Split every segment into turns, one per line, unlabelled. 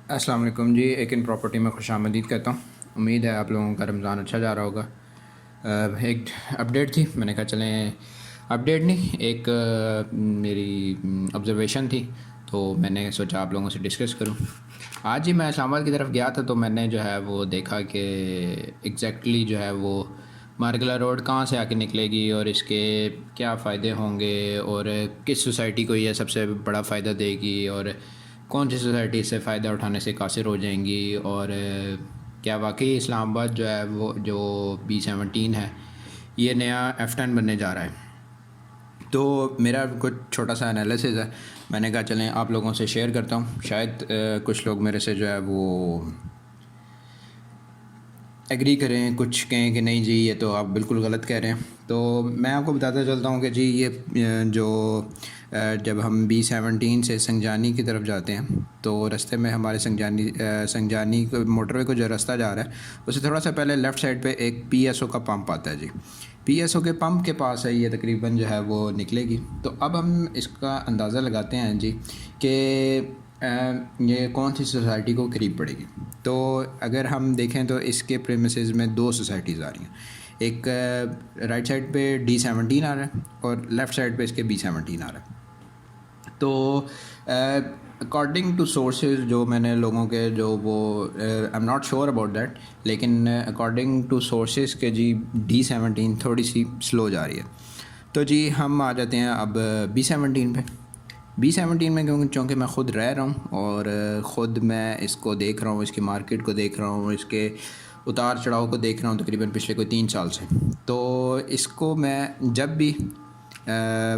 السلام علیکم جی، ایک ان پراپرٹی میں خوش آمدید کہتا ہوں۔ امید ہے آپ لوگوں کا رمضان اچھا جا رہا ہوگا۔ ایک اپڈیٹ تھی، میں نے کہا چلیں اپڈیٹ نہیں، ایک میری آبزرویشن تھی، تو میں نے سوچا آپ لوگوں سے ڈسکس کروں۔ آج ہی میں اسلام آباد کی طرف گیا تھا، تو میں نے جو ہے وہ دیکھا کہ ایگزیکٹلی جو ہے وہ مارگلہ روڈ کہاں سے آ کے نکلے گی اور اس کے کیا فائدے ہوں گے اور کس سوسائٹی کو یہ سب سے بڑا فائدہ دے گی اور کون سی سوسائٹی سے فائدہ اٹھانے سے قاصر ہو جائیں گی، اور کیا واقعی اسلام آباد جو ہے وہ جو B17 ہے یہ نیا F10 بننے جا رہا ہے۔ تو میرا کچھ چھوٹا سا انالیسز ہے، میں نے کہا چلیں آپ لوگوں سے شیئر کرتا ہوں، شاید کچھ لوگ میرے سے جو ہے وہ ایگری کریں، کچھ کہیں کہ نہیں جی یہ تو آپ بالکل غلط کہہ رہے ہیں۔ تو میں آپ کو بتاتا چلتا ہوں کہ جی یہ جو جب ہم B17 سے سنجانی کی طرف جاتے ہیں تو رستے میں ہمارے سنجانی کو موٹر وے کو جو رستہ جا رہا ہے اس سے تھوڑا سا پہلے لیفٹ سائڈ پہ ایک PSO کا پمپ آتا ہے جی، PSO کے پمپ کے پاس ہے یہ تقریباً جو ہے وہ نکلے گی۔ تو اب ہم اس کا اندازہ لگاتے ہیں جی کہ یہ کون سی سوسائٹی کو قریب پڑے گی۔ تو اگر ہم دیکھیں تو اس کے پریمیسز میں دو سوسائٹیز آ رہی ہیں، ایک رائٹ سائڈ پہ D17 آ رہا ہے اور لیفٹ سائڈ پہ اس کے B17 آ رہا ہے۔ تو اکارڈنگ ٹو سورسز جو میں نے لوگوں کے جو وہ I am not sure about that, لیکن اکارڈنگ ٹو سورسز کے جی D17 تھوڑی سی سلو جا رہی ہے۔ تو جی ہم آ جاتے ہیں اب B17 پہ۔ B17 میں چونکہ میں خود رہ رہا ہوں اور خود میں اس کو دیکھ رہا ہوں، اس کی مارکیٹ کو دیکھ رہا ہوں، اس کے اتار چڑھاؤ کو دیکھ رہا ہوں تقریباً پچھلے کوئی 3 سال سے۔ تو اس کو میں جب بھی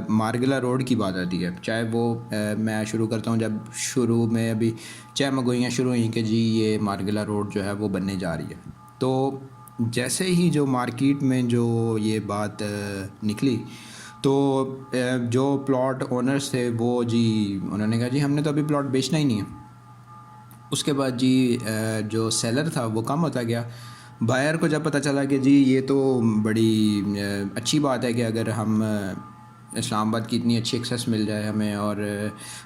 مارگلہ روڈ کی بات آتی ہے، چاہے وہ میں شروع کرتا ہوں جب شروع میں ابھی مگوئیاں شروع ہوئیں کہ جی یہ مارگلہ روڈ جو ہے وہ بننے جا رہی ہے، تو جیسے ہی جو مارکیٹ میں جو یہ بات نکلی تو جو پلاٹ اونرز تھے وہ جی انہوں نے کہا جی ہم نے تو ابھی پلاٹ بیچنا ہی نہیں ہے۔ اس کے بعد جی جو سیلر تھا وہ کم ہوتا گیا، بائر کو جب پتہ چلا کہ جی یہ تو بڑی اچھی بات ہے کہ اگر ہم اسلام آباد کی اتنی اچھی ایکسیس مل جائے ہمیں، اور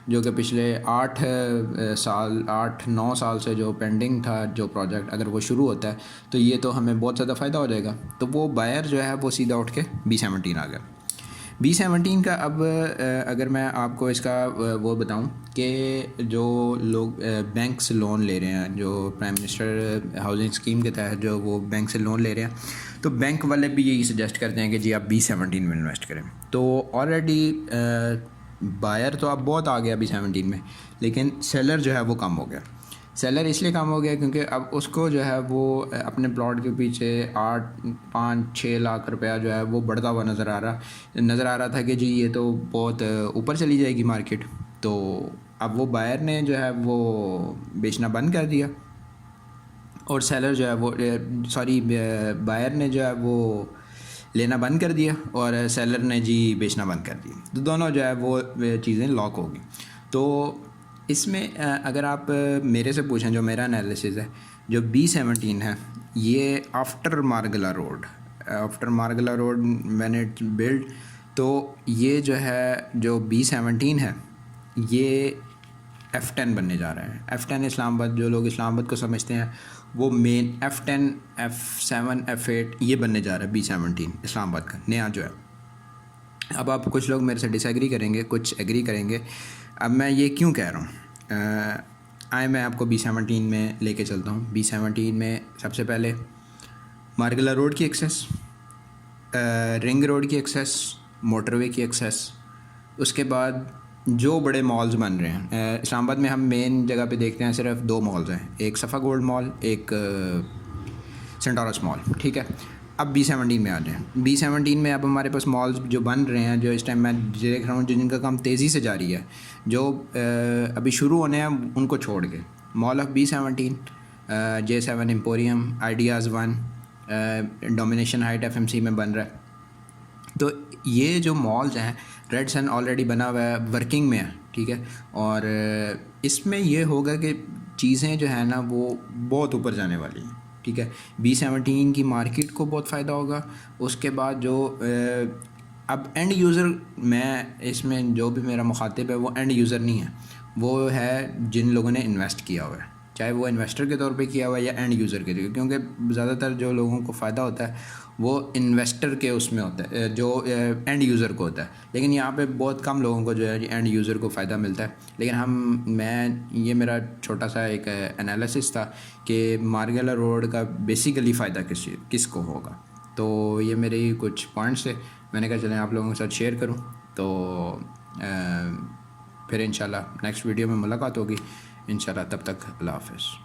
جو کہ پچھلے 8-9 سال سے جو پینڈنگ تھا جو پروجیکٹ، اگر وہ شروع ہوتا ہے تو یہ تو ہمیں بہت زیادہ فائدہ ہو جائے گا۔ تو وہ بائر جو ہے وہ سیدھا اٹھ کے B17 آ گیا۔ B17 کا اب اگر میں آپ کو اس کا وہ بتاؤں کہ جو لوگ بینک سے لون لے رہے ہیں، جو پرائم منسٹر ہاؤسنگ اسکیم کے تحت جو وہ بینک سے لون لے رہے ہیں، تو بینک والے بھی یہی سجیسٹ کرتے ہیں کہ جی آپ B17 میں انویسٹ کریں۔ تو آلریڈی بائر تو اب بہت آ گیا B17 میں، لیکن سیلر جو ہے وہ کم ہو گیا۔ سیلر اس لیے کم ہو گیا کیونکہ اب اس کو جو ہے وہ اپنے پلاٹ کے پیچھے 5-6 لاکھ روپیہ جو ہے وہ بڑھتا ہوا نظر آ رہا تھا کہ جی یہ تو بہت اوپر چلی جائے گی مارکیٹ۔ تو اب وہ بائر نے جو ہے وہ بیچنا بند کر دیا، اور سیلر جو ہے وہ بائر نے جو ہے وہ لینا بند کر دیا اور سیلر نے جی بیچنا بند کر دیا، تو دونوں جو ہے وہ چیزیں لاک ہو گئی۔ تو اس میں اگر آپ میرے سے پوچھیں، جو میرا انالیسز ہے، جو B17 ہے یہ after Margalla road when it built، تو یہ جو ہے جو B17 ہے یہ F10 بننے جا رہا ہے۔ F10 اسلام آباد، جو لوگ اسلام آباد کو سمجھتے ہیں وہ مین F10 F7 F8 یہ بننے جا رہا ہے B17 اسلام آباد کا نیا جو ہے۔ اب آپ کچھ لوگ میرے سے ڈس ایگری کریں گے، کچھ ایگری کریں گے۔ اب میں یہ کیوں کہہ رہا ہوں، میں آپ کو B17 میں لے کے چلتا ہوں۔ B17 میں سب سے پہلے مارگلہ روڈ کی ایکسیس، رنگ روڈ کی ایکسیس، موٹر وے کی ایکسیس، اس کے بعد جو بڑے مالز بن رہے ہیں اسلام آباد میں، ہم مین جگہ پہ دیکھتے ہیں صرف 2 مالز ہیں، ایک صفا گولڈ مال، ایک سینٹورس مال، ٹھیک ہے۔ اب B17 میں آ جائیں۔ B17 میں اب ہمارے پاس مالز جو بن رہے ہیں، جو اس ٹائم میں دیکھ رہا ہوں جن کا کام تیزی سے جاری ہے، جو ابھی شروع ہونے ہیں ان کو چھوڑ کے، mall of B17، J7 Emporium, Ideas 1، Domination Height FMC میں بن رہا ہے۔ تو یہ جو مالز ہیں، ریڈ سن آلریڈی بنا ہوا ہے، ورکنگ میں ہے، ٹھیک ہے۔ اور اس میں یہ ہوگا کہ چیزیں جو ہیں نا وہ بہت اوپر جانے والی ہیں، ٹھیک ہے۔ B17 کی مارکیٹ کو بہت فائدہ ہوگا۔ اس کے بعد جو اب اینڈ یوزر، میں اس میں جو بھی میرا مخاطب ہے وہ اینڈ یوزر نہیں ہے، وہ ہے جن لوگوں نے انویسٹ کیا ہوا ہے، چاہے وہ انویسٹر کے طور پہ کیا ہوا ہے یا اینڈ یوزر کے لیے، کیونکہ زیادہ تر جو لوگوں کو فائدہ ہوتا ہے وہ انویسٹر کے اس میں ہوتا ہے، جو اینڈ یوزر کو ہوتا ہے، لیکن یہاں پہ بہت کم لوگوں کو جو ہے اینڈ یوزر کو فائدہ ملتا ہے۔ لیکن یہ میرا چھوٹا سا ایک انالیسس تھا کہ مارگیلا روڈ کا بیسیکلی فائدہ کس کو ہوگا۔ تو یہ میرے کچھ پوائنٹس تھے، میں نے کہا چلیں آپ لوگوں کے ساتھ شیئر کروں۔ تو پھر انشاءاللہ نیکسٹ ویڈیو میں ملاقات ہوگی انشاءاللہ، تب تک اللہ حافظ۔